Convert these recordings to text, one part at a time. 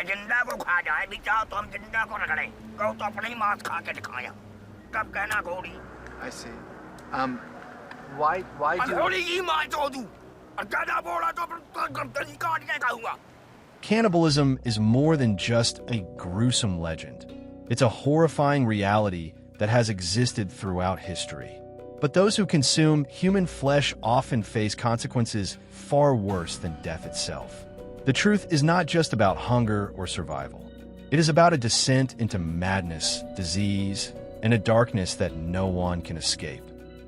जिंदा को खा जाए भी चाहो तो हम जिंदा को रख लें कहो तो अपने ही मांस खा के दिखाया कब कहना घोड़ी I see. Why do... घोड़ी की मां चो दूं और ज्यादा बोला तो गर्दन काट के खाऊंगा. Cannibalism is more than just a gruesome legend. It's a horrifying reality that has existed throughout history. But those who consume human flesh often face consequences far worse than death itself. The truth is not just about hunger or survival. It is about a descent into madness, disease, and a darkness that no one can escape.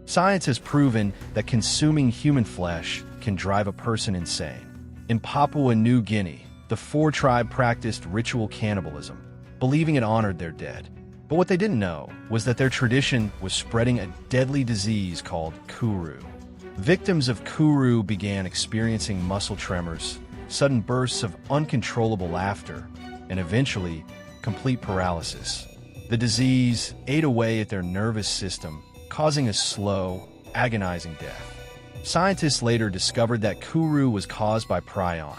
Science has proven that consuming human flesh can drive a person insane. In Papua New Guinea, the Fore tribe practiced ritual cannibalism, believing it honored their dead. But what they didn't know was that their tradition was spreading a deadly disease called Kuru. Victims of Kuru began experiencing muscle tremors, sudden bursts of uncontrollable laughter, and eventually, complete paralysis. The disease ate away at their nervous system, causing a slow, agonizing death. Scientists later discovered that Kuru was caused by prion,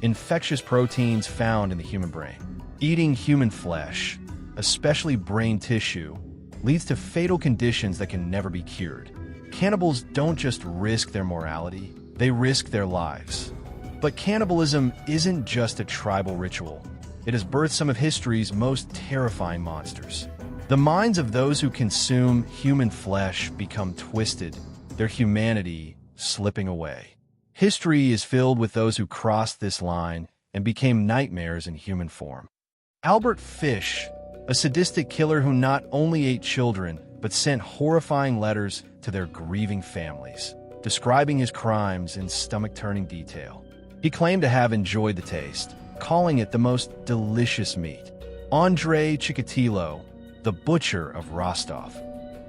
infectious proteins found in the human brain. Eating human flesh, especially brain tissue, leads to fatal conditions that can never be cured. Cannibals don't just risk their morality, they risk their lives. But cannibalism isn't just a tribal ritual. It has birthed some of history's most terrifying monsters. The minds of those who consume human flesh become twisted, their humanity slipping away. History is filled with those who crossed this line and became nightmares in human form. Albert Fish, a sadistic killer who not only ate children, but sent horrifying letters to their grieving families, describing his crimes in stomach-turning detail. He claimed to have enjoyed the taste, calling it the most delicious meat. Andrei Chikatilo, the butcher of Rostov.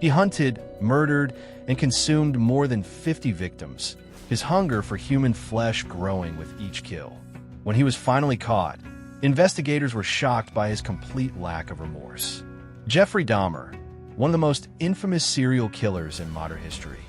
He hunted, murdered, and consumed more than 50 victims, his hunger for human flesh growing with each kill. When he was finally caught, investigators were shocked by his complete lack of remorse. Jeffrey Dahmer, one of the most infamous serial killers in modern history.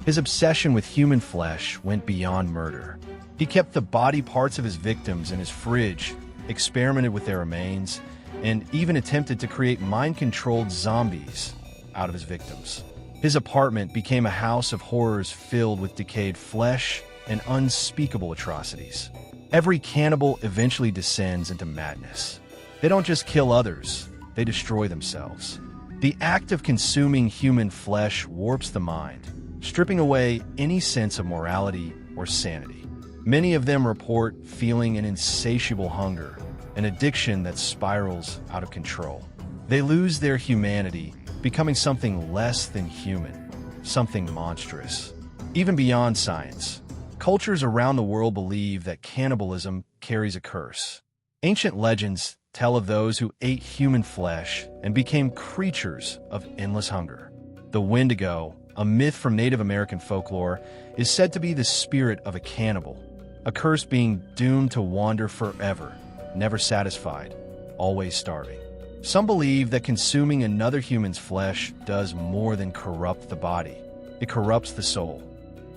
His obsession with human flesh went beyond murder. He kept the body parts of his victims in his fridge, experimented with their remains, and even attempted to create mind-controlled zombies out of his victims. His apartment became a house of horrors filled with decayed flesh and unspeakable atrocities. Every cannibal eventually descends into madness. They don't just kill others, they destroy themselves. The act of consuming human flesh warps the mind, stripping away any sense of morality or sanity. Many of them report feeling an insatiable hunger, an addiction that spirals out of control. They lose their humanity, becoming something less than human, something monstrous. Even beyond science, cultures around the world believe that cannibalism carries a curse. Ancient legends tell of those who ate human flesh and became creatures of endless hunger. The Wendigo, a myth from Native American folklore, is said to be the spirit of a cannibal, a curse being doomed to wander forever, never satisfied, always starving. Some believe that consuming another human's flesh does more than corrupt the body. It corrupts the soul.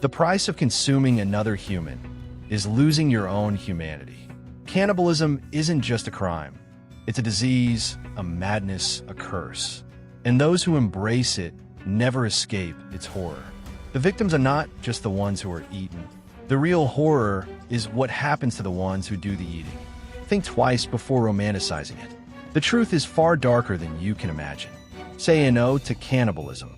The price of consuming another human is losing your own humanity. Cannibalism isn't just a crime. It's a disease, a madness, a curse. And those who embrace it never escape its horror. The victims are not just the ones who are eaten. The real horror is what happens to the ones who do the eating. Think twice before romanticizing it. The truth is far darker than you can imagine. Say no to cannibalism.